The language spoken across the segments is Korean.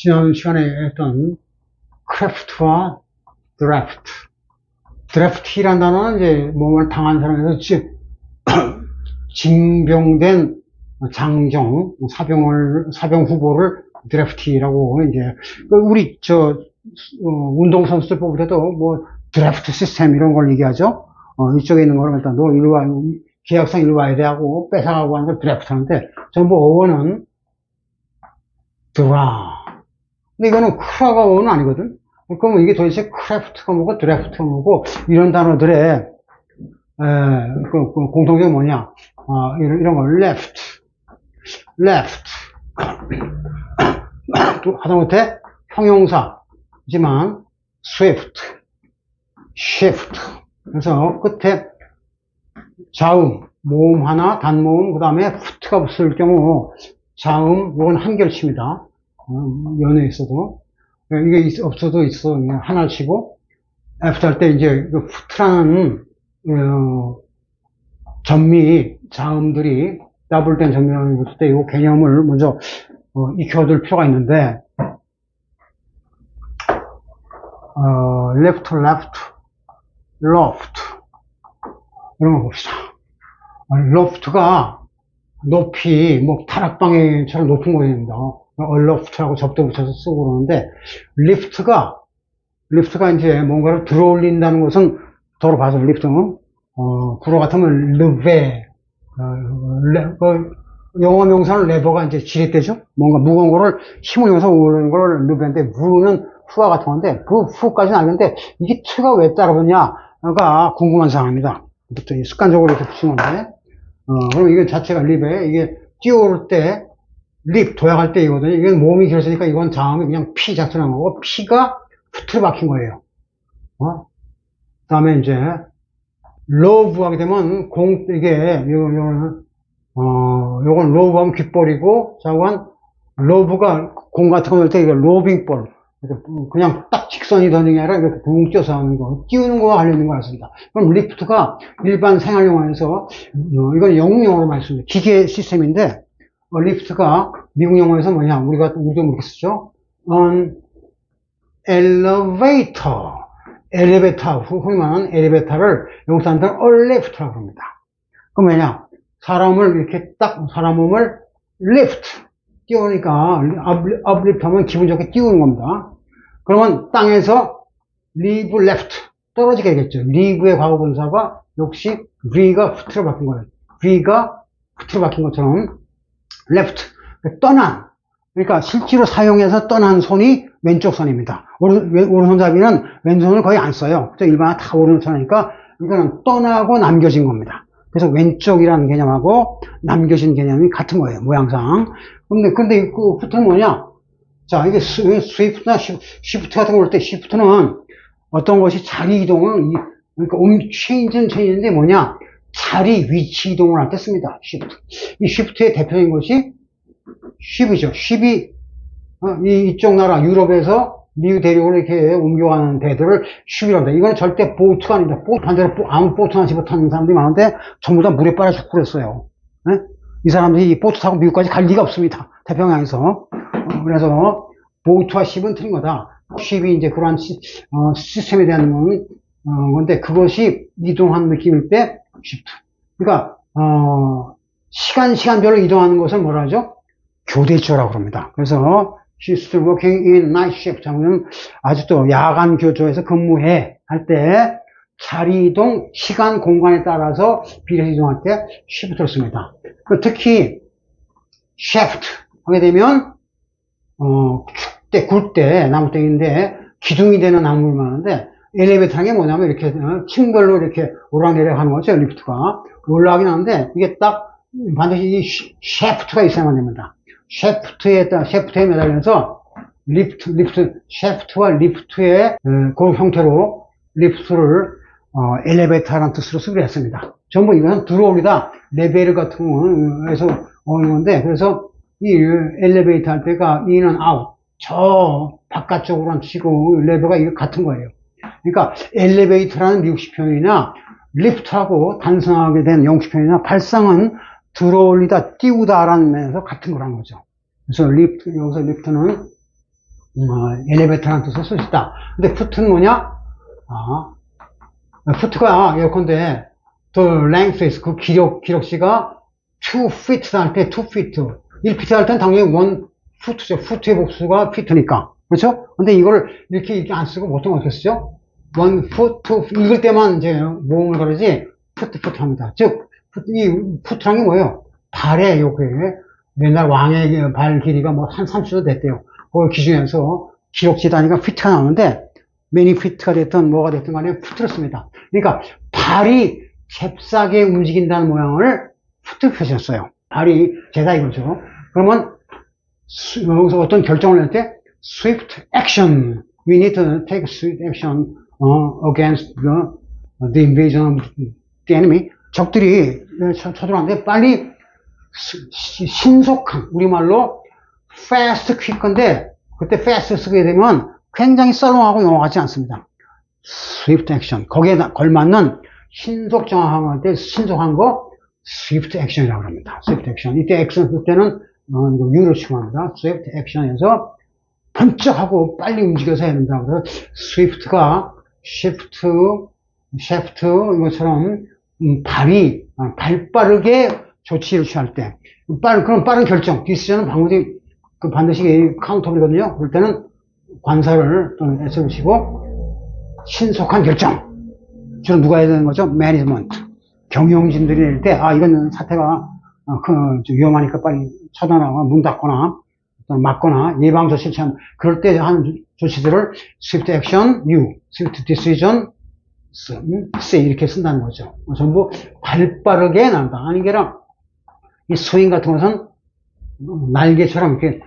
지난 시간에 했던 크래프트와 드래프트. 드래프트라는 단어는 이제 몸을 당한 사람에서 징병된 장정, 사병 후보를 드래프티라고 이제, 우리 운동선수들 뽑을 때도 뭐 드래프트 시스템 이런 걸 얘기하죠. 이쪽에 있는 거를 일단 너 일로 와, 계약상 일로 와야 돼 하고 뺏어가고 하는 걸 드래프트 하는데, 전부 어원은 드라. 근데 이거는 크라가 어원은 아니거든. 그러면 이게 도대체 크래프트가 뭐고 드래프트가 뭐고 이런 단어들의 공통점이 뭐냐? 이런 거 left 또 하다못해 형용사지만 shift 그래서 끝에 자음 모음 하나 단모음 그 다음에 ft가 붙을 경우 자음 이건 한결치입니다. 연에 있어도 이게 없어도 있어 하나를 치고 F 할 때 이제 그 ft라는 전미 자음들이 더블된 전미라는 것일 때 이 개념을 먼저 익혀둘 필요가 있는데 left, loft 이런 거 봅시다. loft가 높이 뭐 다락방처럼 높은 거입니다. loft라고 접대 붙여서 쓰고 그러는데 lift가 이제 뭔가를 들어 올린다는 것은 도로 봐서 lift는 불어 같으면 lever 영어 명사는 레버가 이제 지렛대죠. 뭔가 무거운 거를 힘을 줘서 올리는 걸 lever인데 무는 후와 같은 건데 그 후까지는 알겠는데 이게 트가 왜 따라붙냐가 궁금한 사항입니다. 습관적으로 이렇게 붙인 건데 그럼 이게 자체가 립에 이게 뛰어오를 때 립 도약할 때 이거든요. 이건 몸이 길었으니까 이건 다음에 그냥 피 자체로 한 거고 피가 푸트에 박힌 거예요. 그 다음에 이제 러브 하게 되면 요건 러브 하면 귓볼이고 자건 러브가 공 같은 거 넣을 때 이거 로빙볼 그냥 딱 직선이 던지는 게 아니라 이렇게 붕 뛰어서 하는 거 띄우는 거와 관련된 거 같습니다. 그럼 리프트가 일반 생활용어에서 이건 영국 영어로 말씀드립니다. 기계 시스템인데 리프트가 미국 영어에서 뭐냐 우리도 그렇게 쓰죠. An elevator 흔히 말하는 엘리베이터를 영국 사람들은 lift라고 합니다. 그럼 뭐냐 사람을 이렇게 딱 사람 몸을 lift 띄우니까 uplift 하면 기분 좋게 띄우는 겁니다. 그러면 땅에서 leave left 떨어지게 되겠죠. leave의 과거분사가 역시 V가 푸트로 바뀐 거예요. V가 푸트로 바뀐 것처럼 left 떠난 그러니까 실제로 사용해서 떠난 손이 왼쪽 손입니다. 오른손잡이는 왼손을 거의 안 써요. 일반은 다 오른손 하니까 이거는 떠나고 남겨진 겁니다. 그래서 왼쪽이라는 개념하고 남겨진 개념이 같은 거예요. 모양상. 근데 그 푸트는 뭐냐? 자, 이게 스위프트나 시프트 같은 거 볼 때 시프트는 어떤 것이 자리 이동을 그러니까 체인지인데 뭐냐? 자리 위치 이동을 할 때 씁니다. 시프트. 이 시프트의 대표적인 것이 쉽이죠. 쉽이 이쪽 나라 유럽에서 미국 대륙으로 이렇게 옮겨가는 배들을 쉽이라고 합니다. 이거는 절대 보트가 아닙니다. 반대로 아무 보트나 집어 타는 사람들이 많은데 전부 다 물에 빨아 죽고 그랬어요. 네? 이 사람들이 이 보트 타고 미국까지 갈 리가 없습니다. 태평양에서. 그래서 보트와 쉽은 틀린 거다. 쉽이 이제 그러한 시스템에 대한 건데 그것이 이동하는 느낌일 때 쉬프트. 그러니까 시간별로 이동하는 것을 뭐라 하죠? 교대조라고 합니다. 그래서 she's still working in night shift 하면 아직도 야간 교조에서 근무해 할 때 자리 이동, 시간, 공간에 따라서 비례해서 이동할 때 shift를 씁니다. 특히 shaft 하게 되면 축대, 굴대, 나무땡인데 기둥이 되는 나무를 말하는데 엘리베이터라는 게 뭐냐면 이렇게 층별로 이렇게 오르락내리락 하는 거죠. 리프트가 올라가긴 하는데 이게 딱 반드시 이 샤프트가 있어야만 됩니다. 샤프트에 매달려서 샤프트와 리프트의 그 형태로 리프트를 엘리베이터라는 뜻으로 쓰기로 했습니다. 전부 이것은 들어올리다 레벨 같은 거에서 오는 건데 그래서 이 엘리베이터 할 때가 in and out 저 바깥쪽으로 치고 레벨가 이거 같은 거예요. 그러니까 엘리베이터라는 미국식 표현이나 리프트하고 단순하게 된 영국식 표현이나 발상은 들어올리다 띄우다라는 면에서 같은 거라는 거죠. 그래서 여기서 리프트는 엘리베이터라는 뜻을 쓸 수 있다. 근데 푸트는 뭐냐? 푸트가 예컨대 the length is 그 기록시가 2 feet 할 때 2 feet, 1feet 할 때는 당연히 1 foot죠. foot의 복수가 feet니까. 그렇죠? 근데 이걸 이렇게 안 쓰고 보통 어떻게 쓰죠? 1 foot, 2 읽을 때만 이제 모음을 가르지 foot 합니다. 즉, 이 foot라는 게 뭐예요? 발의 요게 옛날 왕의 발 길이가 뭐 한 30도 됐대요. 그 기준에서 기록시 단위가 feet가 나오는데 many feet가 됐든 뭐가 됐든 간에 foot를 씁니다. 그러니까 발이 잽싸게 움직인다는 모양을 foot 표시했어요. 발이 제다 이거죠. 그러면 여기서 어떤 결정을 낼 때 swift action. We need to take swift action against the invasion of the enemy. 적들이 쳐들어왔는데 빨리 신속한, 우리말로 fast, quick인데 그때 fast 쓰게 되면 굉장히 썰렁하고 영어같지 않습니다. swift action. 거기에 걸맞는 신속 정확한 때 신속한 거 swift action이라고 합니다. swift action. 이때 액션 쓸 때는 U로 칭합니다. swift action에서 번쩍하고 빨리 움직여서 해야 된다. 그래서 swift가 shaft 이것처럼 발이 발빠르게 조치를 취할 때 그런 빠른 결정, decision은 반드시 카운터블이거든요. 그럴 때는 관사를 또는 S를 치고 신속한 결정. 주로 누가 해야 되는 거죠? 매니지먼트. 경영진들이 낼 때, 이건 사태가 위험하니까 빨리 쳐다나가 문 닫거나 막거나 예방 조치를 취하면 그럴 때 하는 조치들을 swift action, U, swift decision, C 이렇게 쓴다는 거죠. 전부 발빠르게 난다. 아니 게라 이 스윙 같은 것은 날개처럼 이렇게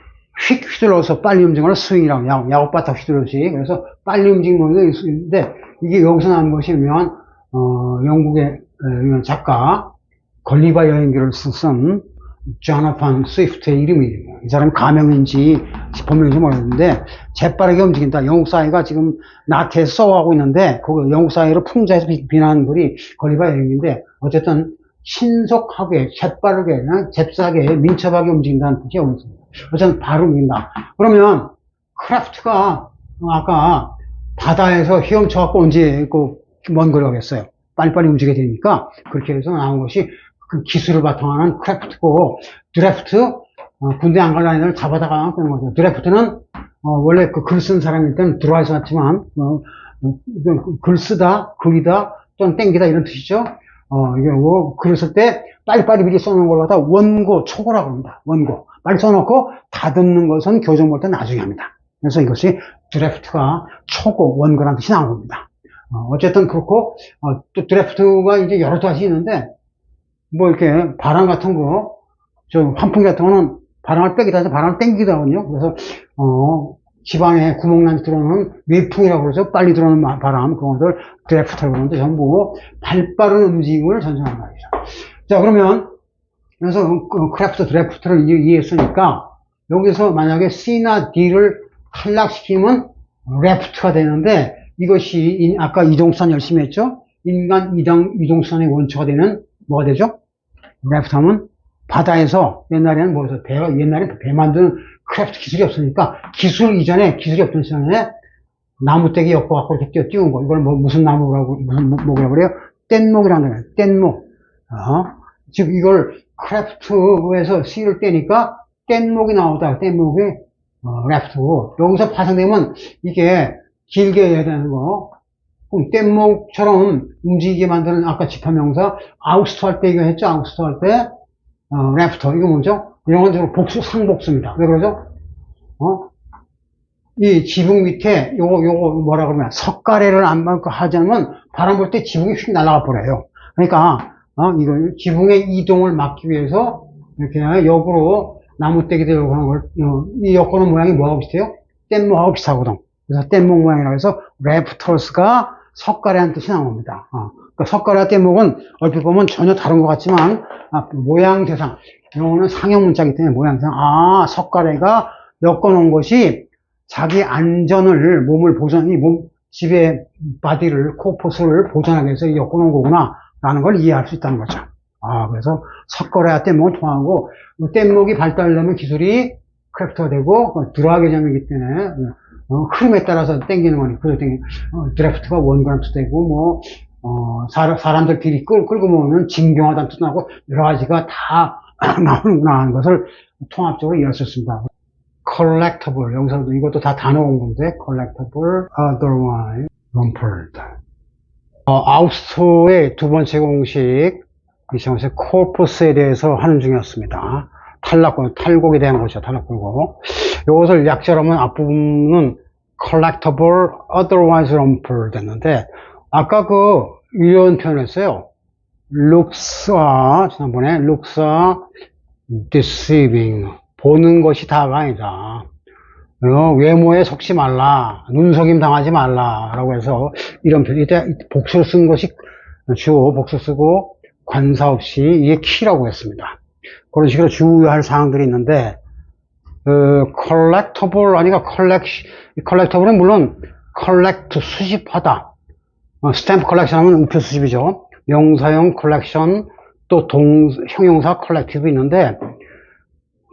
휙 휘둘러서 빨리 움직이는 걸 스윙이라고 야구바닥 휘둘러지. 그래서 빨리 움직이는 것도 있는데 이게 여기서 나온 것이 유명한 영국의 유명한 작가 걸리바 여행기를 쓴 조나탄 스위프트의 이름이에요. 이 사람이 가명인지 본명인지 모르겠는데 재빠르게 움직인다. 영국 사회가 지금 나태해서 써하고 있는데 그 영국 사회를 풍자해서 비난한 글이 걸리바 여행기인데 어쨌든 신속하게 재빠르게 잽싸게 민첩하게 움직인다는 뜻이 여기 있습니다. 어쨌든 바로 움직인다. 그러면 크래프트가 아까 바다에서 헤엄쳐갖고 언제 먼 거리 가겠어요. 빨리빨리 움직여야 되니까 그렇게 해서 나온 것이 그 기술을 바탕하는 크래프트고 드래프트 군대 안 갈 아이들 잡아다가 그런 거죠. 드래프트는 원래 그 글 쓴 사람일 때는 들어와서 왔지만 글 쓰다, 그리다 또는 땡기다 이런 뜻이죠. 이게 글을 쓸 때 빨리빨리 미리 써놓은 걸 갖다 원고, 초고라고 합니다. 원고. 빨리 써놓고 다듬는 것은 교정 볼 때 나중에 합니다. 그래서 이것이 드래프트가 초고, 원고라는 뜻이 나온 겁니다. 어쨌든 그렇고, 또 드래프트가 이제 여러 가지 있는데, 뭐 이렇게 바람 같은 거, 환풍기 같은 거는 바람을 빼기도 하죠. 바람을 땡기기도 하거든요. 그래서, 지방에 구멍난 들어오는 외풍이라고 그러죠. 빨리 들어오는 바람, 그것들 드래프트라고 그러는데 전부 발빠른 움직임을 전송한 말이죠. 자, 그러면, 그래서 크래프트, 드래프트를 이해했으니까, 여기서 만약에 C나 D를 탈락시키면 레프트가 되는데, 이것이 아까 이동수단 열심히 했죠? 인간 이동수단의 원초가 되는 뭐가 되죠? 레프트 하면 바다에서 옛날에는 뭐였어? 옛날에 배 만드는 크래프트 기술이 없으니까 기술 이전에 기술이 없던 시절에 나무떼기 엮어갖고 이렇게 띄운 거. 이걸 무슨 나무라고, 무슨 목이라고 그래요? 뗏목이라는 거예요. 뗏목. 즉 이걸 크래프트에서 C를 떼니까 뗏목이 나오다. 뗏목이 레프트고 여기서 파생되면 이게 길게 해야 되는 거. 뗏목처럼 움직이게 만드는 아까 집합명사 아우스트 할 때 이거 했죠? 아우스트 할 때 레프터 이거 뭐죠? 영어적으로 복수 상복수입니다. 왜 그러죠? 이 지붕 밑에 요거 뭐라 그러면 석가래를 안 하지 않으면 바람 불 때 지붕이 휙 날아가 버려요. 그러니까 이거 지붕의 이동을 막기 위해서 이렇게 역으로 나무떼기들 하는 걸 이 엮어놓은 모양이 뭐하고 비슷해요? 뗏목하고 비슷하거든. 그래서 뗏목 모양이라고 해서 레프터스가 석가래한 뜻이 나옵니다. 그러니까 석가래와 뗏목은 얼핏 보면 전혀 다른 것 같지만 모양 대상 영어는 상형 문자이기 때문에 모양 대상 석가래가 엮어놓은 것이 자기 안전을 몸을 집의 바디를 코포스를 보존하기 위해서 엮어놓은 거구나 라는 걸 이해할 수 있다는 거죠. 그래서 석가래와 뗏목은 통하고 뗏목이 발달되면 기술이 크래프트가 되고, 드라그 개념이기 때문에, 흐름에 따라서 땡기는 거니. 그래서 드래프트가 원그램프 되고, 사람들끼리 끌고 모으면 징병하다는 뜻 나고, 여러 가지가 다 나오는구나 하는 것을 통합적으로 이해할 수 있습니다. collectible. 여기서도 이것도 다 단어 공부인데, collectible, otherwise rumpled. 아우스토의 두 번째 공식, 이 시험에서 corpus에 대해서 하는 중이었습니다. 탈곡에 대한 것이죠. 탈락굴곡. 이것을 약자로 하면 앞부분은 collectible, otherwise rumpled 됐는데, 아까 이런 표현을 했어요. 지난번에 looks are deceiving. 보는 것이 다가 아니다. 외모에 속지 말라. 눈속임 당하지 말라. 라고 해서 이런 표현. 이때 복수를 쓴 것이 주어, 복수 쓰고 관사 없이 이게 키라고 했습니다. 그런 식으로 주의할 사항들이 있는데, collectible 아니까 collectible은 물론 collect 수집하다. 스탬프 컬렉션 하면 우표 수집이죠. 명사형 컬렉션, 또 형용사 컬렉티브 있는데,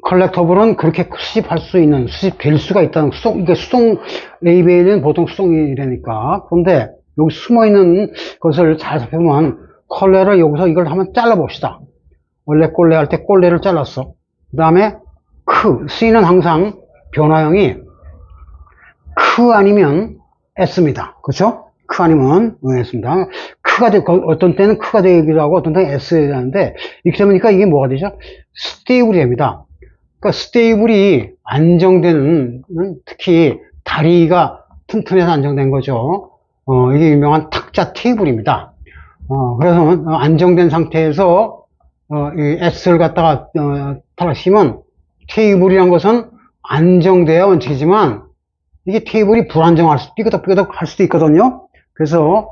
컬렉터블은 그렇게 수집할 수 있는, 수집될 수가 있다는, 이게 수동, 레이벨은 보통 수동이라니까. 그런데 여기 숨어있는 것을 잘 살펴보면, 컬레를 여기서 이걸 한번 잘라봅시다. 원래 꼴레 할 때 꼴레를 잘랐어. 그 다음에 C는 항상 변화형이 아니면 S입니다. 그렇죠? 아니면 S입니다. 어떤 때는 크가 되기도 하고 어떤 때는 S가 되는데, 이렇게 되니까 이게 뭐가 되죠? 스테이블이 됩니다. 그러니까 스테이블이 안정되는, 특히 다리가 튼튼해서 안정된 거죠. 이게 유명한 탁자 테이블입니다. 그래서 안정된 상태에서 이 S를 갖다가 탈락시면 테이블이란 것은 안정돼야 원칙이지만 이게 테이블이 불안정할 수도 삐그덕삐그덕 할 수도 있거든요. 그래서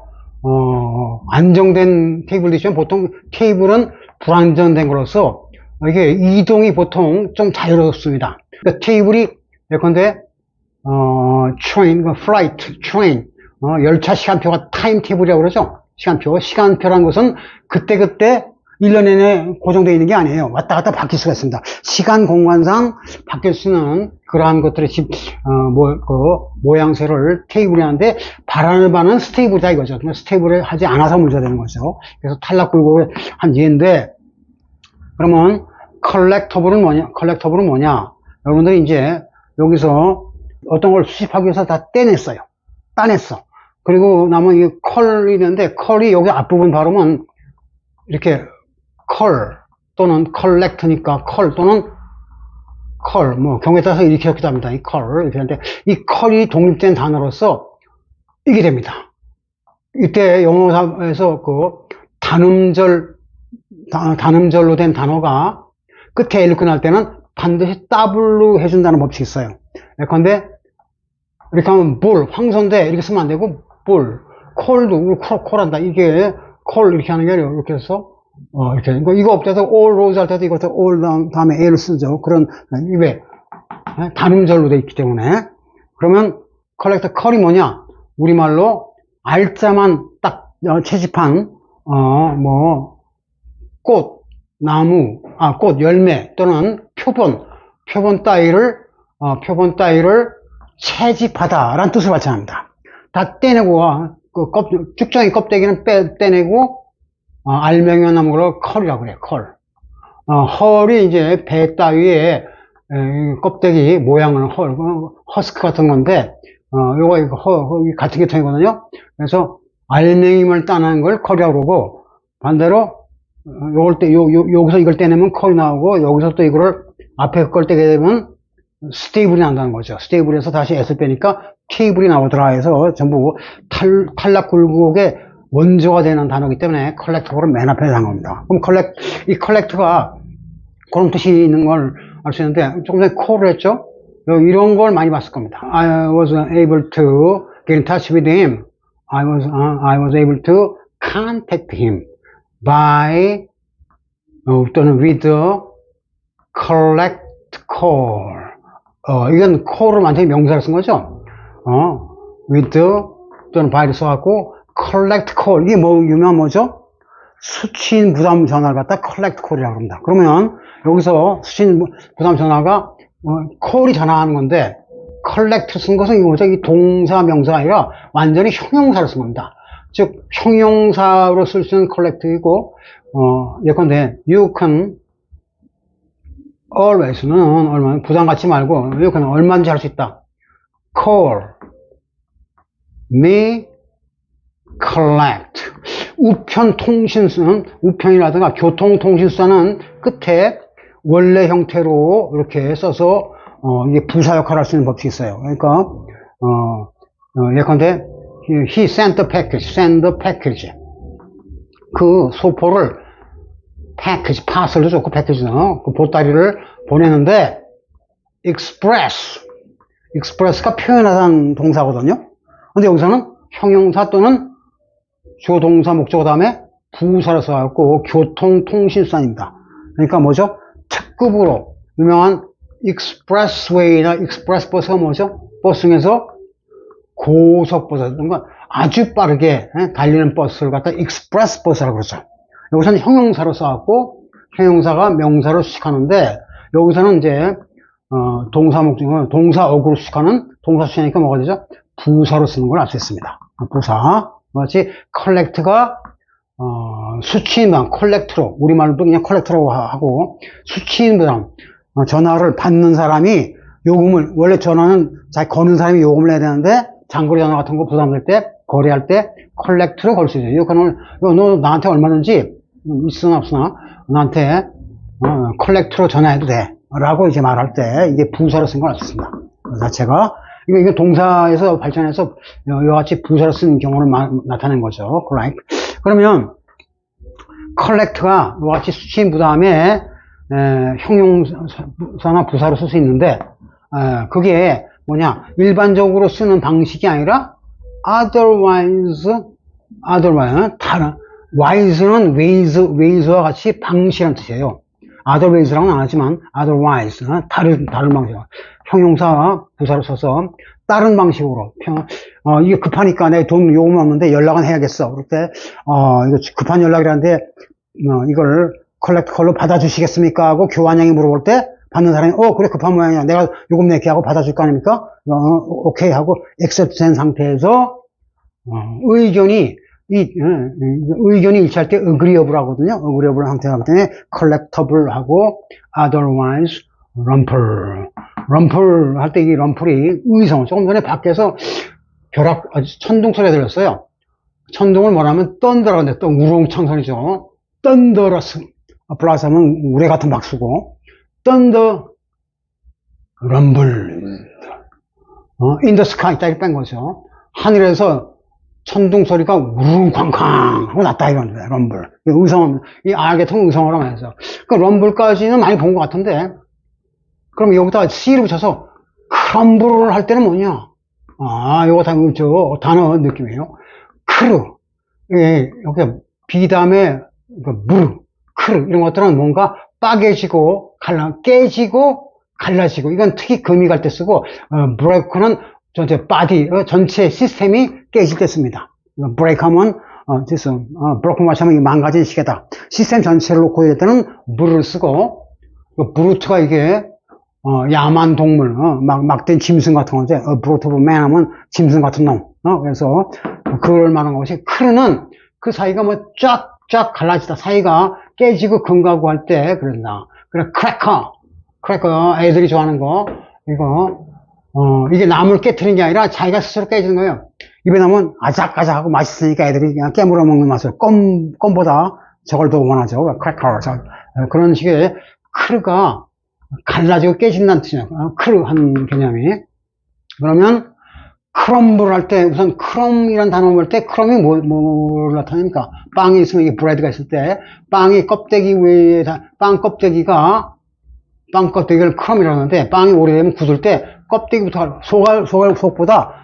안정된 테이블 대신 보통 테이블은 불안정된 거로서 이게 이동이 보통 좀 자유롭습니다. 그러니까 테이블이 예컨대 train, flight, train, 열차 시간표가 타임 테이블이라고 그러죠. 시간표라는 것은 그때그때 1년 내내 고정되어 있는 게 아니에요. 왔다 갔다 바뀔 수가 있습니다. 시간 공간상 바뀔 수 있는 그러한 것들의 모양새를 테이블이 하는데, 바라는 바는 스테이블이다 이거죠. 스테이블을 하지 않아서 문제가 되는 거죠. 그래서 탈락굴곡의 한 예인데, 그러면 컬렉터블은 뭐냐? 여러분들이 이제 여기서 어떤 걸 수집하기 위해서 다 따냈어. 그리고 남은 이 컬이 있는데, 컬이 여기 앞부분 발음은 이렇게 컬 또는 컬렉트니까 컬 또는 경우에 따라서 이렇게 하기도 합니다. 이 컬 이렇게 하는데, 이 컬이 독립된 단어로서 이게 됩니다. 이때 영어에서 단음절로 된 단어가 끝에 L 끝날 때는 반드시 더블로 해준다는 법칙이 있어요. 예컨대 이렇게 하면 황선대 이렇게 쓰면 안 되고 콜도 콜한다. 이게 콜 이렇게 하는 게 아니라 이렇게 해서 이렇게 이거 없대서 all rose 할 때도 이것도 all 다음에 L을 쓰죠. 그런 왜 단음절로 돼 있기 때문에. 그러면 컬렉터 컬이 뭐냐? 우리말로 알짜만 딱 채집한 꽃, 나무, 꽃, 열매 또는 표본 따위를 채집하다라는 뜻을 받쳐납니다. 다 떼내고 쭉정이 껍데기는 떼내고 알맹이만 남은 걸 컬이라고 그래요. 컬. 헐이 이제 배 따위의 껍데기 모양은 허스크 같은 건데, 이거 같은 계통이거든요. 그래서 알맹이만 따는 걸 컬이라고 그러고, 반대로 여기서 이걸 떼내면 컬이 나오고, 여기서 또 이거를 앞에 걸 떼게 되면 스테이블이 난다는 거죠. 스테이블에서 다시 S 빼니까 테이블이 나오더라 해서 전부 탈락굴곡의 원조가 되는 단어이기 때문에 컬렉터블은 맨 앞에 한 겁니다. 그럼 이 컬렉터가 그런 뜻이 있는 걸 알 수 있는데, 조금 전에 콜을 했죠? 이런 걸 많이 봤을 겁니다. I was able to get in touch with him. I was able to contact him by 또는 with collect call. 이건 call을 완전히 명사를 쓴 거죠. with 또는 by를 써갖고 collect call. 이게 유명한 뭐죠? 수취인 부담 전화를 갖다 collect call이라고 합니다. 그러면 여기서 수취인 부담 전화가 call이 전화하는 건데, collect 쓴 것은 이거죠. 이 동사, 명사가 아니라 완전히 형용사를 쓴 겁니다. 즉, 형용사로 쓸 수 있는 collect이고, 예컨대, you can always는 얼마나 부담 갖지 말고, you can 얼마든지 할 수 있다. call me collect. 우편 통신수는, 우편이라든가 교통통신수는 끝에 원래 형태로 이렇게 써서 이게 부사 역할을 할 수 있는 법칙이 있어요. 그러니까 예컨대 he sent the package. 그 소포를 package, 파설도 좋고 패키지는 그 보따리를 보내는데 express가 표현하다는 동사거든요. 근데 여기서는 형용사 또는 조동사 목적어 다음에 부사를 써갖고 교통통신수단입니다. 그러니까 뭐죠? 특급으로 유명한 익스프레스웨이나 익스프레스버스가 뭐죠? 버스 중에서 고속버스, 그러니까 아주 빠르게 달리는 버스를 갖다 익스프레스버스라고 그러죠. 여기서는 형용사로 써갖고 형용사가 명사로 수식하는데 여기서는 이제 동사 목적어, 동사 어구로 수식하는 동사 수식하니까 뭐가 되죠? 부사로 쓰는 걸 알 수 있습니다. 부사. 마치 collect가 수취인보다 컬렉트로, 우리말도 그냥 컬렉트라고 하고, 수취인보다 전화를 받는 사람이 요금을, 원래 전화는 자기 거는 사람이 요금을 내야 되는데 장거리 전화 같은 거 부담될 때, 거래할 때 컬렉트로 걸 수 있어요. 이거는 너 나한테 얼마든지 있으나 없으나 나한테 컬렉트로 전화해도 돼 라고 이제 말할 때 이게 부사로 쓴 걸 알 수 있습니다. 그 자체가 이거 동사에서 발전해서 이와 같이 부사로 쓴 경우를 나타낸 거죠. 그러면 collect가 이와 같이 수치인 부다음에 형용사나 부사로 쓸 수 있는데 그게 뭐냐, 일반적으로 쓰는 방식이 아니라 otherwise 다른, wise는 ways와 같이 방식이라는 뜻이에요. otherways라고는 안 하지만 otherwise 다른 방식, 형용사 부사로 써서 다른 방식으로 이게 급하니까 내 돈 요금 없는데 연락은 해야겠어. 그럴 때 이거 급한 연락이라는데 이걸 컬렉트 컬로 받아주시겠습니까 하고 교환형이 물어볼 때 받는 사람이 그래 급한 모양이야, 내가 요금 낼게 하고 받아줄 거 아닙니까? 오케이 하고 액셉트 된 상태에서 의견이 일치할 때 agreeable 하거든요. agreeable 상태가 때문에 collectible 하고 otherwise rumple 할 때 이 rum플이 의성, 조금 전에 밖에서 천둥 소리가 들렸어요. 천둥을 뭐라면 thunder라고 하는데 또 우렁창소리죠. thunderous 플러스 하면 우레 같은 박수고, thunder rumble in the sky 딱 뺀 거죠. 하늘에서 천둥 소리가 우릉쾅쾅 하고 났다 이런 거예요. 럼블. 이 알게통 의성어라고 해서. 그 럼블까지는 많이 본 것 같은데, 그럼 여기다 C를 붙여서 크럼블을 할 때는 뭐냐? 요거 단어 느낌이에요. 크르. 예, 여기다 B 다음에 무르, 크르 이런 것들은 뭔가 빠개지고 깨지고 갈라지고, 이건 특히 금이 갈 때 쓰고, 브레이크는 전체 바디, 전체 시스템이 깨질 때 씁니다. 브레이크 하면, 브로큰 마치하면 망가진 시계다. 시스템 전체를 놓고 이럴 때는 물을 쓰고, 브루트가 이게, 야만 동물, 막된 짐승 같은 거지. 브루트 오브 맨 하면 짐승 같은 놈. 그래서, 그걸 말하는 것이, 크르는 그 사이가 뭐 쫙 갈라지다. 사이가 깨지고 금가고 할 때 그런다. 그래, 크래커, 애들이 좋아하는 거, 이게 남을 깨트리는 게 아니라 자기가 스스로 깨지는 거예요. 입에 넣으면 아작아작하고 맛있으니까 애들이 그냥 깨물어 먹는 맛을, 껌보다 저걸 더 원하죠. 크래커. 그런 식의 크르가 갈라지고 깨진다는 뜻이에요. 크르 하는 개념이. 그러면 크럼블 할 때 우선 크럼이라는 단어 볼 때 크럼이 뭘 나타냅니까? 빵이 있으면 이게 브레드가 있을 때 빵이 껍데기 위에 빵 껍데기를 크럼이라고 하는데, 빵이 오래되면 굳을 때 껍데기부터 속보다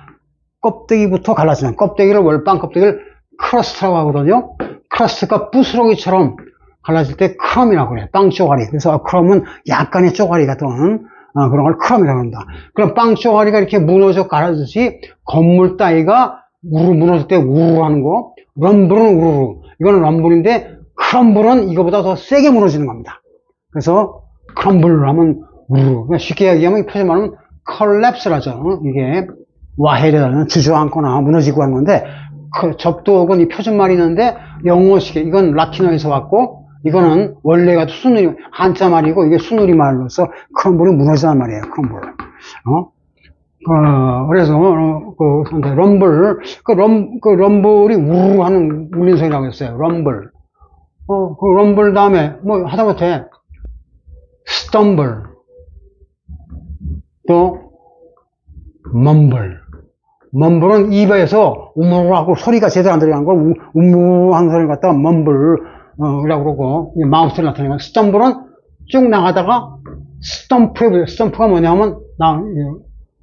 껍데기부터 갈라지는, 껍데기를 빵 껍데기를 크러스트라고 하거든요. 크러스트가 부스러기처럼 갈라질 때 크럼이라고 그래요. 빵 쪼가리. 그래서 크럼은 약간의 쪼가리 같은 그런 걸 크럼이라고 합니다. 그럼 빵 쪼가리가 이렇게 무너져 갈라지듯이 건물 따위가 무너질 때 우르르 하는 거, 럼블은 우르르. 이거는 럼블인데 크럼블은 이거보다 더 세게 무너지는 겁니다. 그래서 크럼블 하면 그러니까 쉽게 얘기하면 표준 말하면 collapse라죠. 이게 와해를 주저앉거나 무너지고 하는 건데 접두어근 이 표준말이 있는데 영어식에 이건 라틴어에서 왔고 이거는 원래가 순우리 한자 말이고 이게 순우리 말로서 크럼블이 무너지는 말이에요. 크럼블. 그래서 럼블 럼블이 우르르 하는 울린 소리라고 했어요. 럼블. 그 럼블 다음에 뭐 하다못해 stumble 또 mumble. 입에서 우물하고 소리가 제대로 안 들어가는 걸 우물하는 소리를 갖다가 mumble이라고 그러고 마우스를 나타내는 stumble은 쭉 나가다가 스탬프가 뭐냐면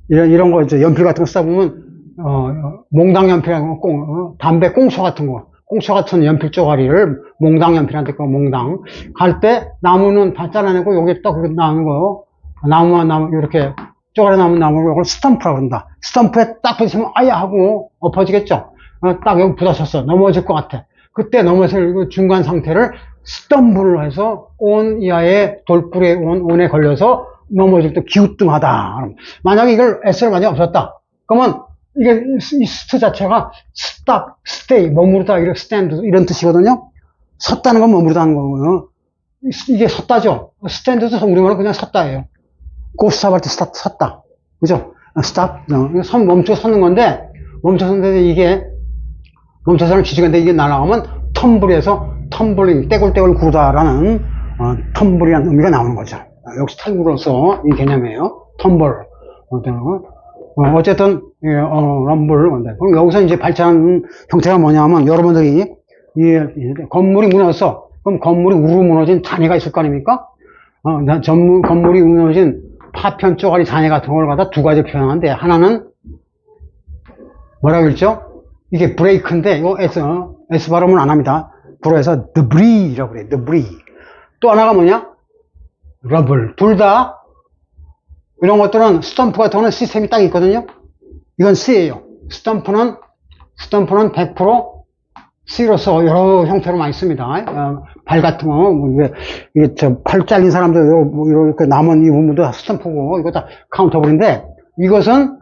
이런 거 이제 연필 같은 거 쓰다 보면 몽당 연필하고 담배 꽁초 같은 거 꽁초 같은 연필 쪼가리를 몽당 연필한테 거 몽당 갈 때 나무는 다 잘라내고 여기 딱 나오는 거 나무 이렇게 쪼가리 나무를 이걸 스탬프라고 그런다. 스탬프에 딱 부딪히면 아야 하고 엎어지겠죠. 딱 여기 부딪혔어. 넘어질 것 같아. 그때 넘어질 중간 상태를 스탬블을 해서 온 이하의 돌부리에 온에 걸려서 넘어질 때 기우뚱하다. 만약에 이걸 S를 만약에 없었다. 그러면 이게 이 스트 자체가 stop, stay, 머무르다, 이런 stand 이런 뜻이거든요. 섰다는 건 머무르다는 거고요. 이게 섰다죠. stand도 우리말로 그냥 섰다예요. go stop 할 때 섰다. 그죠? stop. 멈춰 서는 건데, 멈춰 서는데 이게, 멈춰서는 기준인데 이게 날아가면 텀블에서 텀블링, 떼굴떼굴 구르다라는, 텀블이라는 의미가 나오는 거죠. 역시 탈구로서 이 개념이에요. 텀블. 어쨌든, 럼블. 그럼 여기서 이제 발전하는 형태가 뭐냐면, 여러분들이, 건물이 무너졌어. 그럼 건물이 우르르 무너진 잔해가 있을 거 아닙니까? 건물이 무너진 파편 쪼가리 잔해 같은 걸 갖다 두 가지 표현하는데, 하나는, 뭐라고 했죠? 이게 브레이크인데, 이거 S 발음은 안 합니다. 불어에서 debris라고 그래요. debris. 또 하나가 뭐냐? rubble. 둘 다, 이런 것들은 스탬프 같은 거는 시스템이 딱 있거든요. 이건 C예요. 스탬프는 100% C로서 여러 형태로 많이 씁니다. 발 같은 거, 이게 팔 잘린 사람들, 이렇게 남은 이 부분도 스탬프고, 이거 다 카운터블인데, 이것은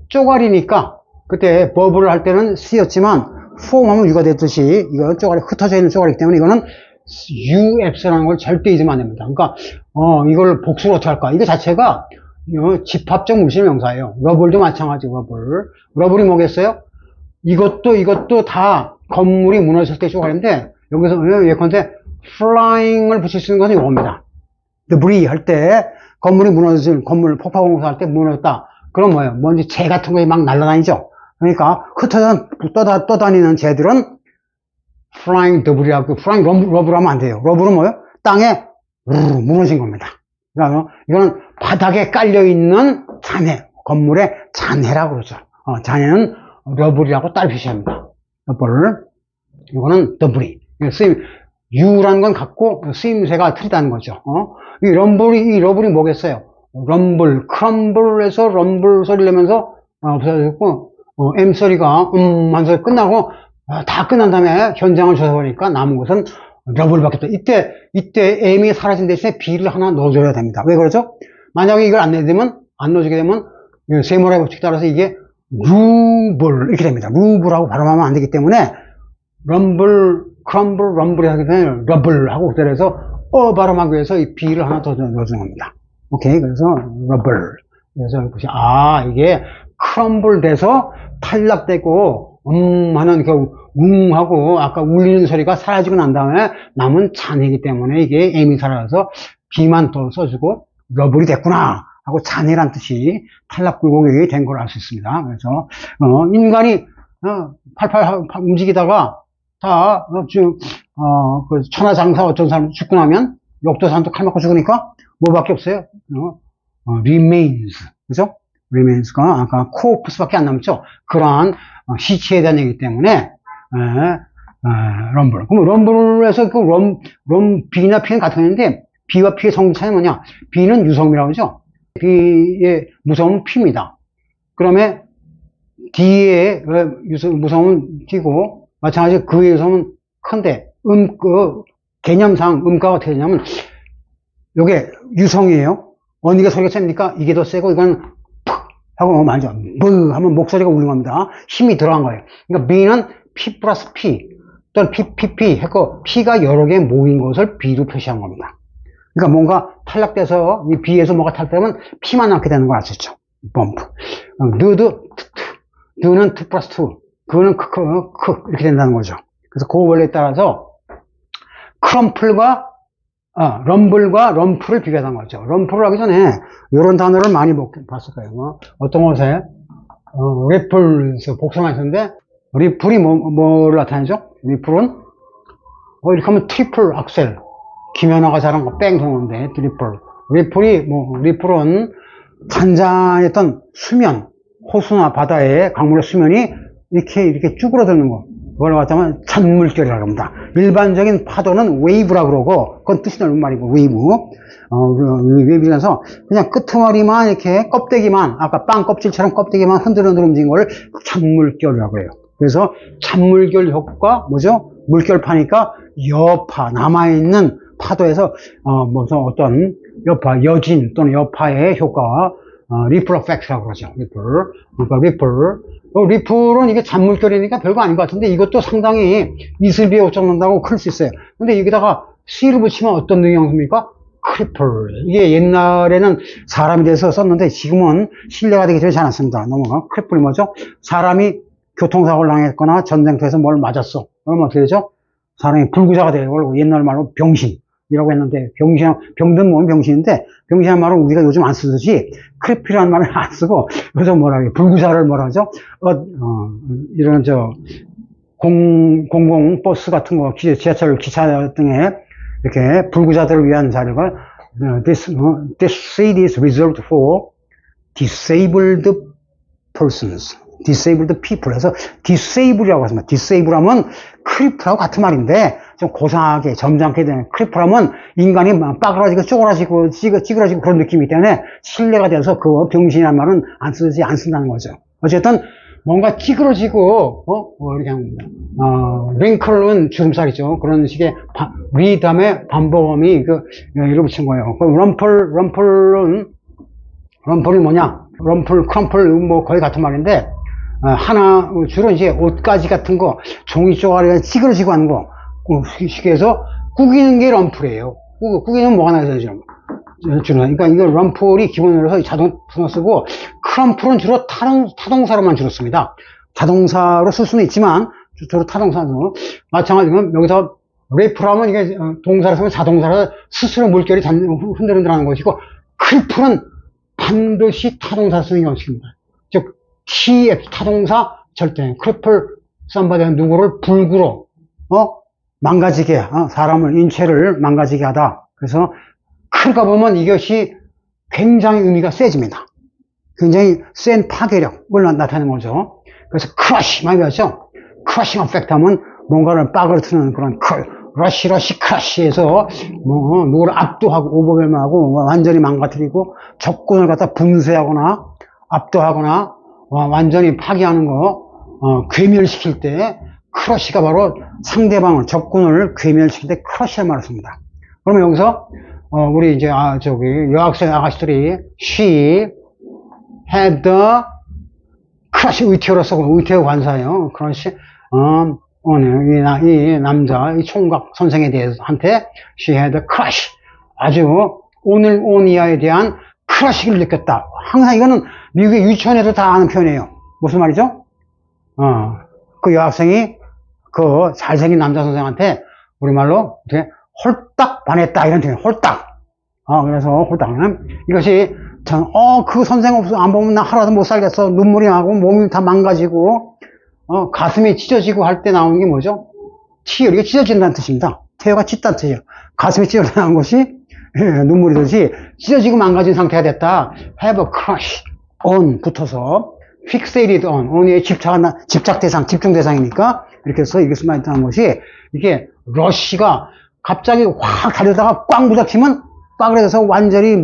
쪼가리니까, 그때 버블을 할 때는 C였지만, 폼하면 U가 됐듯이, 이거 쪼가리, 흩어져 있는 쪼가리이기 때문에 이거는 UF라는 걸 절대 잊으면 안 됩니다. 그러니까, 이걸 복수로 어떻게 할까? 이거 자체가, 집합적 물질 명사예요. 러블도 마찬가지고, 러블이 뭐겠어요? 이것도 다 건물이 무너졌을 때 쪼가리인데, 여기서 예컨대 flying을 붙일 수 있는 것은 이겁니다. debris 할 때, 건물이 무너진, 건물 폭파공사 할 때 무너졌다. 그럼 뭐예요? 먼지 재 같은 거에 막 날아다니죠? 그러니까 흩어져 떠다니는 재들은 flying debris라고, flying rubber를 하면 안 돼요. rubber은 뭐예요? 땅에 무너진 겁니다. 그러니까 이거는 바닥에 깔려있는 잔해, 건물의 잔해라고 그러죠. 잔해는 러블이라고 따로 표시합니다. 러블. 이거는 debris. U라는 건 같고, 쓰임새가 틀리다는 거죠. 이 러블이 뭐겠어요? 럼블, 크럼블에서 럼블 소리를 내면서, 없어졌고, M 소리가, 한 소리 끝나고, 다 끝난 다음에 현장을 조사보니까 남은 것은 러블밖에 없다. 이때 M이 사라진 대신에 B를 하나 넣어줘야 됩니다. 왜 그러죠? 만약에 이걸 안 넣어주게 되면, 세모라의 법칙 따라서 이게 루블, 이렇게 됩니다. 루블하고 발음하면 안 되기 때문에, 럼블, 크럼블, 럼블이 하게 되면 러블하고 그래서 발음하기 위해서 이 B를 하나 더 넣어주는 겁니다. 오케이. 그래서 러블. 그래서 이게 크럼블 돼서 탈락되고 하는 하고 아까 울리는 소리가 사라지고 난 다음에 남은 잔해이기 때문에 이게 M이 사라져서 B만 더 써주고 러블이 됐구나 하고 잔해란 뜻이 탈락 굴곡이 된 걸 알 수 있습니다. 그래서 인간이 팔팔 움직이다가 다 그 천하장사 어떤 사람 죽고 나면 역도사한테 칼 맞고 죽으니까 뭐밖에 없어요? remains. 그죠? remains가 아까 corpse밖에 안 남죠? 그러한 시체에 대한 얘기이기 때문에 럼블. 그럼 럼블에서 B나 P는 같은 건데 B와 P의 성질 차이는 뭐냐? B는 유성이라고 그러죠? B의 무성은 P입니다. 그러면 D의 무성은 D고 마찬가지로 그의 유성은 큰데 개념상 음가가 어떻게 되냐면 요게 유성이에요. 어느 게 소리가 셉니까? 이게 더 세고 이건 푹 하고 말죠. 브 하면 목소리가 울린 겁니다. 힘이 들어간 거예요. 그러니까 B는 P 플러스 P 또는 PPP 했고 P가 여러 개 모인 것을 B로 표시한 겁니다. 그러니까 뭔가 탈락돼서 이 B에서 뭐가 탈락되면 P만 남게 되는 걸 알 수 있죠. 범프. 드는 2 플러스 2. 그거는 이렇게 된다는 거죠. 그래서 그 원리에 따라서 크럼플과 럼블과 럼프를 비교하는 거죠. 럼프를 하기 전에 이런 단어를 많이 봤을 거예요. 어떤 곳에 리플에서 복사만 했었는데 리플이 뭐를 나타내죠? 리플은 이렇게 하면 트리플 악셀 김연아가 잘한 거 뺑 도는데 리플은 잔잔했던 수면 호수나 바다의 강물의 수면이 이렇게 쭈그러드는 거 그걸 갖다면 잔물결이라고 합니다. 일반적인 파도는 웨이브라고 그러고 그건 뜻이 넓은 말이고 웨이브라서 그냥 끄트머리만 이렇게 껍데기만 아까 빵 껍질처럼 kop데기만 흔들흔들 움직인 걸 잔물결이라고 해요. 그래서 잔물결 효과 뭐죠? 물결 파니까 여파 남아있는 파도에서 어떤 여파 여진 또는 여파의 효과와 리플 에펙트라고 그러죠. 리플은 이게 잔물결이니까 별거 아닌 것 같은데 이것도 상당히 이슬비에 옷 잡는다고 클 수 있어요. 근데 여기다가 C를 붙이면 어떤 뉘앙스입니까? 크리플. 이게 옛날에는 사람이 돼서 썼는데 지금은 신뢰가 되기 전에 잘 안 씁니다. 넘어가. 크리플이 뭐죠? 사람이 교통사고를 당했거나 전쟁터에서 뭘 맞았어. 그러면 어떻게 되죠? 사람이 불구자가 되고 옛날 말로 병신이라고 했는데 병든 몸은 병신인데 병신이라는 말은 우리가 요즘 안 쓰듯이 크리플이라는 말을 안 쓰고 그래서 불구자를 뭐라 하죠? 이런 공공버스 같은 거 지하철 기차 등에 이렇게 불구자들을 위한 자료가 this seat is reserved for disabled persons. disabled people 해서 disable이라고 했습니다. disable 하면 크리플하고 같은 말인데 좀 고상하게 점잖게 되는 크리플 하면 인간이 빠그라지고 쪼그라지고 찌그러지고 그런 느낌이기 때문에 신뢰가 돼서 그 병신이라는 말은 안 쓴다는 거죠. 어쨌든 뭔가 찌그러지고 이렇게 합니다. 링클은 주름살이죠. 그런 식의 다음에 반복음이 이렇게 붙인 거예요. 럼플이 뭐냐? 럼플, 크럼플 뭐 거의 같은 말인데 주로 이제 옷가지 같은 거 종이 쪼가리가 찌그러지고 하는 거 쉽게 해서 구기는 게 럼플이에요. 구기는 뭐가 나서죠? 그러니까 이거 럼플이 기본으로 해서 자동차 쓰고 크럼플은 주로 타동사로만 주로 씁니다. 자동사로 쓸 수는 있지만 주로 타동사로 마찬가지로 여기서 레이프라면 이게 동사로 쓰면 자동사로 스스로 물결이 흔들흔들하는 것이고 크리플은 반드시 타동사 쓰는 형식입니다. 즉 TF 타동사 절대 크리플 썸바디는 누구를 불구로 망가지게 사람을 인체를 망가지게 하다. 그래서 크가 보면 이것이 굉장히 의미가 세집니다. 굉장히 센 파괴력을 나타내는 거죠. 그래서 크러쉬 많이 배웠죠? 크러싱 어펙트 하면 뭔가를 빠그러뜨리는 그런 러쉬 크러쉬에서 누구를 압도하고 오버벨하고 완전히 망가뜨리고 적군을 갖다 분쇄하거나 압도하거나 완전히 파괴하는 거 괴멸시킬 때 크러쉬가 바로 상대방을 적군을 괴멸시킬 때 크러쉬라는 말을 씁니다. 그러면 여기서 우리 이제 여학생 아가씨들이 she had the crush 의태어로서 의태어 관사예요. crush 이 남자 이 총각 선생에 대해서한테 she had a crush 아주 오니아에 대한 크러쉬를 느꼈다. 항상 이거는 미국의 유치원에도 다 아는 표현이에요. 무슨 말이죠? 그 여학생이 그 잘생긴 남자 선생한테 우리말로 어떻게 홀딱 반했다 이런 표현. 홀딱. 그래서 홀딱은 이것이 그 선생 안 보면 나 하루도 못 살겠어. 눈물이 나고 몸이 다 망가지고 가슴이 찢어지고 할 때 나오는 게 뭐죠? 티어. 이게 찢어진다는 뜻입니다. 태어가 찢다는 뜻이에요. 가슴이 찢어지는 것이 눈물이 듯이 찢어지고 망가진 상태가 됐다. have a crush on 붙어서 fixated on의 집착 대상, 집중 대상이니까 이렇게 해서 이게 쓰면 것이 이게 러쉬가 갑자기 확 달려다가 꽉 부닥치면 빠그려져서 완전히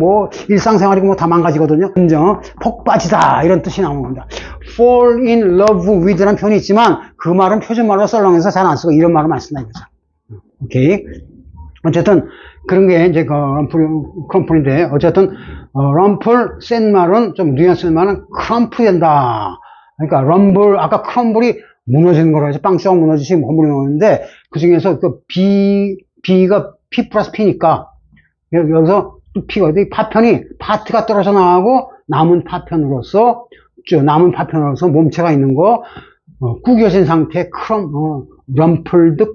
일상생활이고 다 망가지거든요. 감정 폭빠지다 이런 뜻이 나오는 겁니다. fall in love with라는 표현이 있지만 그 말은 표준말로 썰렁해서 잘 안 쓰고 이런 말은 안 쓴다 이거죠. 오케이. 어쨌든 그런 게 이제 그 크럼플인데, 어쨌든, 럼플, 센 말은, 좀 뉘앙스 말은 크럼플이 된다. 그러니까, 럼블, 아까 크럼블이 무너지는 거로 해서 빵조각 무너지시 버무리는데, 그 중에서 그 B가 P 플러스 P니까, 여기서 또 P가, 파편이, 파트가 떨어져 나가고, 남은 파편으로서 몸체가 있는 거, 구겨진 상태의 럼플드,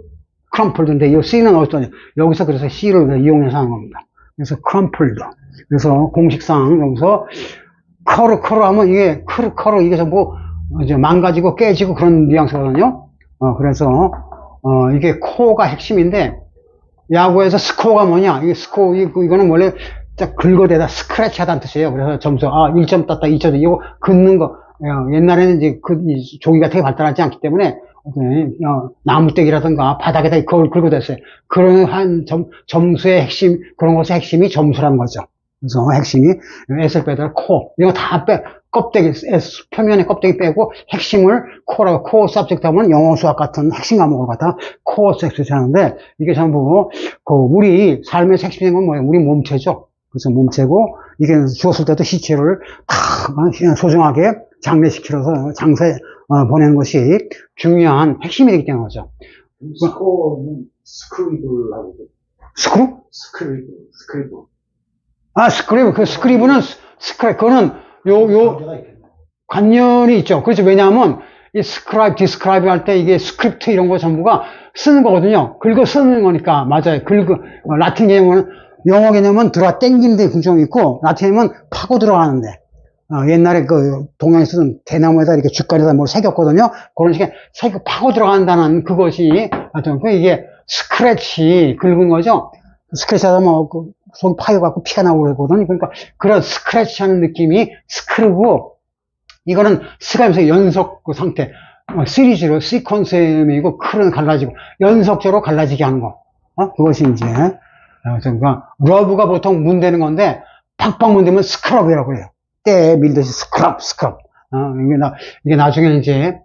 크럼플드인데, 이 C는 어떠냐. 여기서 그래서 C를 이용해서 하는 겁니다. 그래서 크럼플드. 그래서 공식상 여기서 커르 하면 이게 커르 이게 전부 이제 망가지고 깨지고 그런 뉘앙스거든요. 그래서 이게 코어가 핵심인데, 야구에서 스코어가 뭐냐? 이게 스코어, 이거는 원래 딱 긁어대다 스크래치 하다는 뜻이에요. 그래서 점수, 1점 땄다, 2점, 이거 긋는 거. 옛날에는 이제 이 종이가 되게 발달하지 않기 때문에, 나무떼기라든가 바닥에다 그걸 긁어댔어요. 그런 점수의 핵심, 그런 것의 핵심이 점수라는 거죠. 그래서 핵심이 S를 빼다가 이거 다 껍데기, S 표면의 껍데기 빼고 핵심을 코어 서브젝트 하면 영어 수학 같은 핵심 과목을 갖다가 코어 서브젝트 하는데, 이게 전부 우리 삶의 핵심이 된 건 뭐예요? 우리 몸체죠. 그래서 몸체고, 이게 죽었을 때도 시체를 다 소중하게 장례시켜서 장사에 보내는 것이 중요한 핵심이 되기 때문에 그렇죠. 스코어는 스크리블하고. 스크리브. 스크리브는 그거는 관련이 있죠. 그렇죠. 왜냐하면 이 디스크라이브 할 때 이게 스크립트 이런 거 전부가 쓰는 거거든요. 긁어 쓰는 거니까. 맞아요. 라틴 개념은, 영어 개념은 들어가 땡기는 데 궁정이 있고, 라틴 개념은 파고 들어가는데, 옛날에 동양에 쓰던 대나무에다 이렇게 주가리에다 뭘 새겼거든요. 그런 식의 파고 들어간다는 그것이, 하여튼, 이게 스크래치 긁은 거죠. 스크래치 하다 속이 파여갖고 피가 나오고 그러거든요. 그러니까 그런 스크래치 하는 느낌이 스크르고, 이거는 스가면서 연속 상태, 시리즈로, 시퀀스이고, 클은 갈라지고, 연속적으로 갈라지게 하는 거. 그것이 이제, 그러니까, 러브가 보통 문대는 건데, 팍팍 문대면 스크럽이라고 해요. 때에 밀듯이 스크럽. 이게 나중에 이제,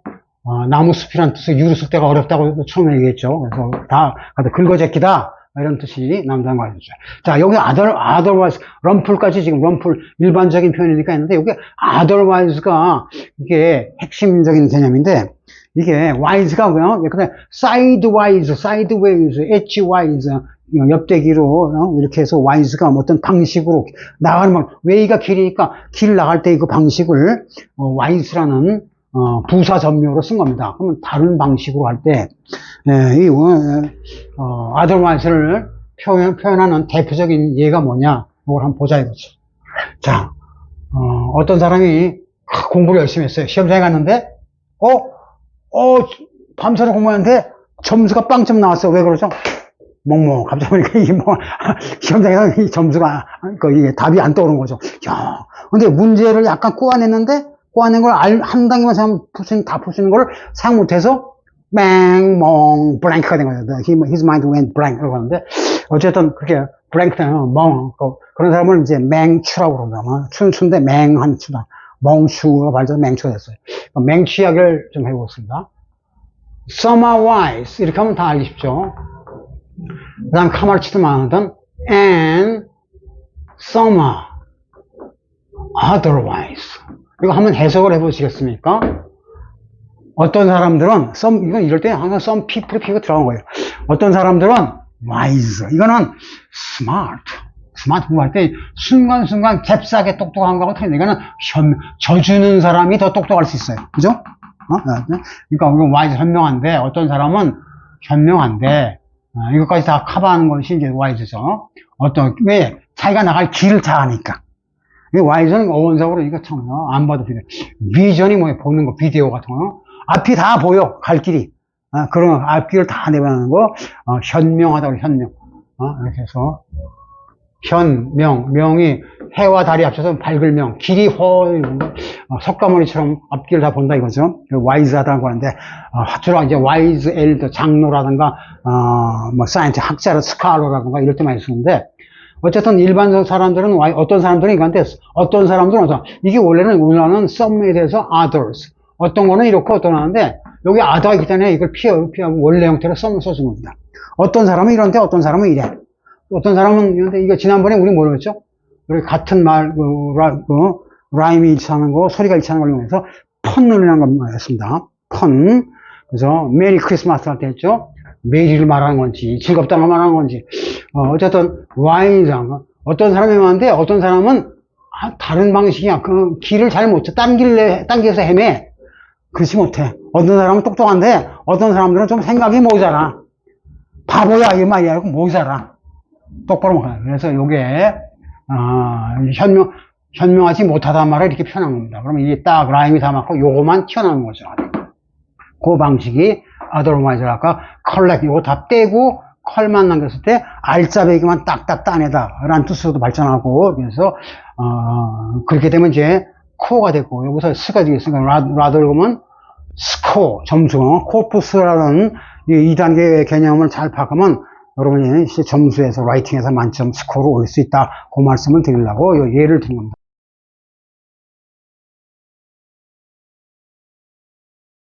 나무숲이라는 뜻을 유로 쓸 때가 어렵다고 처음에 얘기했죠. 그래서 다 긁어제끼다. 이런 뜻이 남다는 거 알죠. 자, 여기 otherwise, 럼플까지 지금 럼플 일반적인 표현이니까 있는데, 여기 otherwise가 이게 핵심적인 개념인데, 이게 wise가 뭐야? sideways, edgewise, 옆대기로, 이렇게 해서 wise가 어떤 방식으로 나가는 way가 길이니까 길 나갈 때 그 방식을, wise라는, 부사 전묘로 쓴 겁니다. 그러면 다른 방식으로 할 때, 이, otherwise를 표현하는 대표적인 예가 뭐냐? 이걸 한번 보자 이거죠. 자, 어떤 사람이 공부를 열심히 했어요. 시험장에 갔는데, 밤새도록 공부했는데, 점수가 빵점 나왔어. 왜 그러죠? 갑자기 보니까 이게 시험장에서 이 점수가, 이게 답이 안 떠오르는 거죠. 야, 근데 문제를 약간 꼬아냈는데, 꼬아낸 걸 한 단계만 다 푸시는 걸 생각 못해서, 블랭크가 된 거예요. His mind went blank. 라고 하는데, 어쨌든 그게 블랭크는 그런 사람을 이제 맹추라고 그러잖아. 춘추인데 맹한 추다. 멍추가 발전 맹추가 됐어요. 맹추 이야기를 좀 해보겠습니다. summer wise. 이렇게 하면 다 알기 쉽죠. 그 다음 카마를 치도 많았던 and summer otherwise. 이거 한번 해석을 해보시겠습니까? 어떤 사람들은, 이건 이럴 때 항상 some people 피가 들어간 거예요. 어떤 사람들은 wise. 이거는 smart 공부할 때 순간순간 잽싸게 똑똑한 거하고 틀린데, 이거는 져주는 사람이 더 똑똑할 수 있어요. 그죠? 그러니까 이건 wise 현명한데, 어떤 사람은 현명한데, 이것까지 다 커버하는 것이 이제 wise죠. 왜? 자기가 나갈 길을 잘 아니까. 이 wise는 어원적으로 이거 참, 안 봐도 비디오. 비전이 뭐예요? 보는 거, 비디오 같은 거. 앞이 다 보여, 갈 길이. 그런 앞길을 다 내보내는 거, 현명하다고, 현명. 이렇게 해서, 명이 해와 달이 합쳐서 밝을 명, 길이 석가모니처럼 앞길을 다 본다 이거죠. 와이즈하다고 하는데, 주로 이제 와이즈 엘더, 장로라든가, 사이언스, 학자로 스칼러라든가 이럴 때만 쓰는데, 어쨌든 일반 사람들은, 어떤 사람들은 이건데, 어떤 사람들은 이게 원래는 우리나라는 some에 대해서 others. 어떤 거는 이렇고 어떤 거 하는데, 여기 other가 있기 때문에 이걸 피하고 원래 형태로 some을 써준 겁니다. 어떤 사람은 이런데 어떤 사람은 이래. 어떤 사람은, 근데 이거 지난번에 우리 뭐라고 했죠? 우리 같은 말, 라임이 일치하는 거, 소리가 일치하는 걸 이용해서 펀이라는 걸 했습니다. 펀. 그래서 메리 크리스마스 할 때 했죠? 메리를 말하는 건지, 즐겁다는 걸 말하는 건지. 어쨌든, 라임이랑, 어떤 사람이 많은데, 어떤 사람은 다른 방식이야. 그 길을 잘 못 쳐. 딴 길에서 헤매. 그렇지 못해. 어떤 사람은 똑똑한데, 어떤 사람들은 좀 생각이 모자라. 바보야, 이 말이야. 모자라. 똑바로 못해. 그래서 요게, 현명하지 못하다는 말을 이렇게 표현한 겁니다. 그러면 이게 딱 라임이 다 맞고 요거만 튀어나오는 거죠. 그 방식이 otherwise 아까 collect 요거 다 떼고 컬만 남겼을 때 알짜배기만 딱딱 따내다 라는 뜻으로도 발전하고 그래서 그렇게 되면 이제 코어가 되고 여기서 스가 되겠으니까 rather 그러면 스코어 점수 코프스라는 이 2단계 개념을 잘 파악하면 여러분이 점수에서 라이팅에서 만점 스코어를 올릴 수 있다 그 말씀을 드리려고 예를 드린 겁니다.